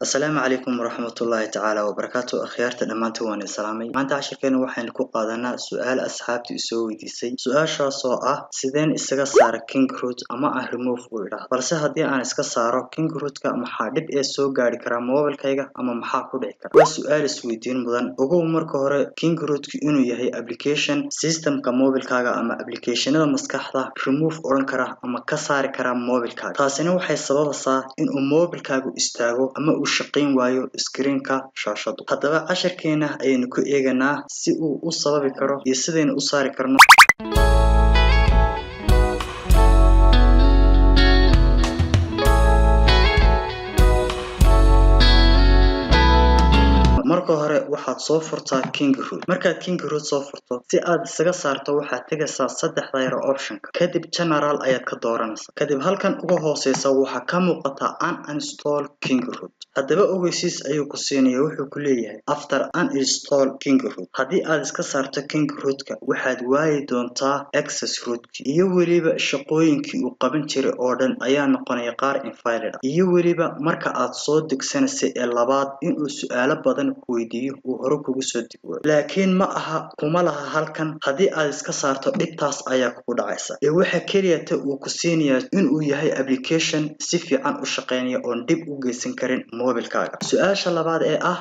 السلام عليكم ورحمة الله تعالى وبركاته أخيارتنا دمانتي وان السلامي maanta cashirkeena waxaan ku qaadanaa su'aal asxaabtii soo weydiisay su'aashaas oo ah sideen isaga saara king root ama aan remove u idhaahdo balse haddii aan iska saaro king root-ka maxaa dhib ee soo gaari kara mobilkayga ama maxaa ku dhici kara waa su'aal isweydiin mudan ogow marka hore king root-ku inuu yahay application systemka mobilkaaga ama applicationada maskaxda remove oran kara ama ka saari kara mobilkaaga taasina waxay sababaysaa in uu mobilkaagu istaago ama uu shaqayn waayo screen-ka shaashadu haddaba casharkeena ayaynu ku eeganaa si uu u sababi karo iyo sidaynu u saari karno marka hore waxaad soo furtaa king root markaad king root soo furto si aad isaga saarto waxaad tagaysaa saddexda yar option-ka kadib general ayaad ka dooranaysaa kadib halkan ugu hooseysa waxa ka muuqata uninstall king root haddaba ogeysiis ayuu ku siinayaa wuxuu ku leeyahay after uninstall king root haddii aad iska saarto king root-ka waxaad waayi doontaa access root-ki iyo weliba shaqooyinkii uu qaban jiray oo dhan ayaa noqonaya qaar invalid iyo weliba marka aad soo degsanaysa ee labaad inuu su'aalo badan weydiiyo uu hore kugu soo digo laakiin ma aha kuma laha halkan haddii aad iska saarto dhibtaas ayaa kugu dhacaysa ee waxa kaliya uu ku siinayaa inuu yahay application si fiican u shaqeynaya oo dib u geysan karin mobilkaaga su'aasha labaad ee ah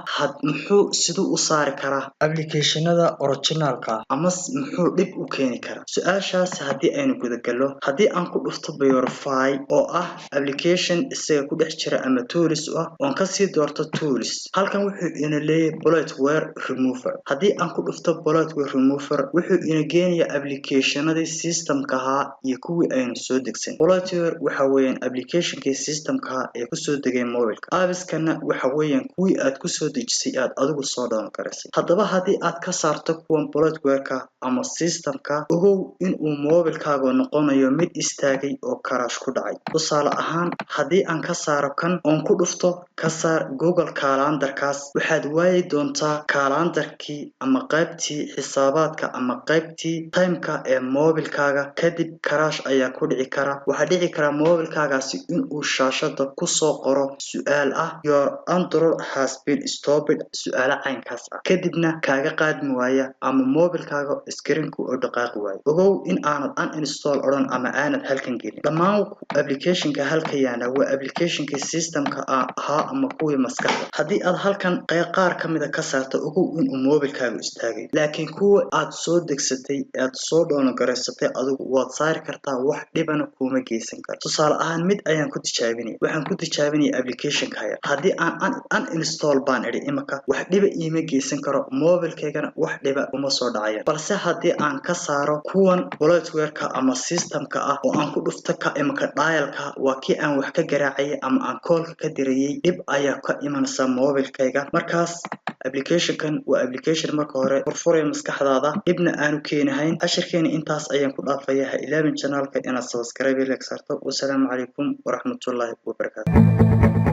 muxuu sidoo u saari karaa applicationada originalka ama muxuu dhib u keeni karaa su'aashaas haddii aynu guda galo haddii aan ku dhufto verify oo ah application isaga ku dhex jira ama tools ah oo ka sii doorto tools halkan wuxuu ina leeyahay bloatware remover haddii aan ku dhufto bloatware remover wuxuu ina geenayaa applicationadii systemka ahaa iyo kuwii aynu soo degsan bloatware waxa weeyaan applicationkii systemka ee ku soo degay mobilka apps-kana waxa weeyaan kuwii aad ku soo dejisay aad adigu soo download gareysay haddaba haddii aad ka saarto kuwan bloatware-ka ama systemka ogow in uu mobilkaaga noqonayo mid istaagay oo crash ku dhacay tusaale ahaan haddii aan ka saaro kan oon ku dhufto ka saar google calendar-kaas waxaad waayi doontaa calendarkii ama qaybtii xisaabaadka ama qaybtii time-ka ee mobilkaaga kadib crash ayaa ku dhici kara waxa dhici kara mobilkaagaasi in uu shaashada ku soo qoro su'aal ah your Android has been stopped su'aalo caynkaas ah kadibna kaaga qaadmi waaya ama mobilkaaga screen-ku oo dhaqaaqi waayo ogow in aanad uninstall oran ama aanad halkan gelin dhammaan application-ka halka yaala waa application-ka systemka ahaa ama kuwii maskaxda haddii aad halkan qaar kamid ka saarto ogow in uu mobilkaagu istaagay laakiin kuwa aad soo degsatay aad soo download gareysatay adigu waad saari kartaa wax dhibana kuma geysan karo tusaale ahaan mid ayaan ku tijaabinay waxaan ku tijaabinay application-ka haya haddii aan uninstall baan idhi imaka wax dhiba iima geysan karo mobilkaygana wax dhiba uma soo dhacaya balse haddii aan ka saaro kuwan bloatware-ka ama systemka ah oo aan ku dhufto ka imaka dial-ka waa kii aan wax ka garaacayay ama aan call-ka ka dirayay dhib ayaa ka imanaysa mobilkayga markaas application-kan waa application marka hore furfuraya maskaxdaada dibna aanu keenahayn cashirkeena intaas ayaan ku dhaafaya ha ilaabin channel-ka inaad subscribe like sarto wassalaamu calaykum waraxmatullaahi wabarakaatuh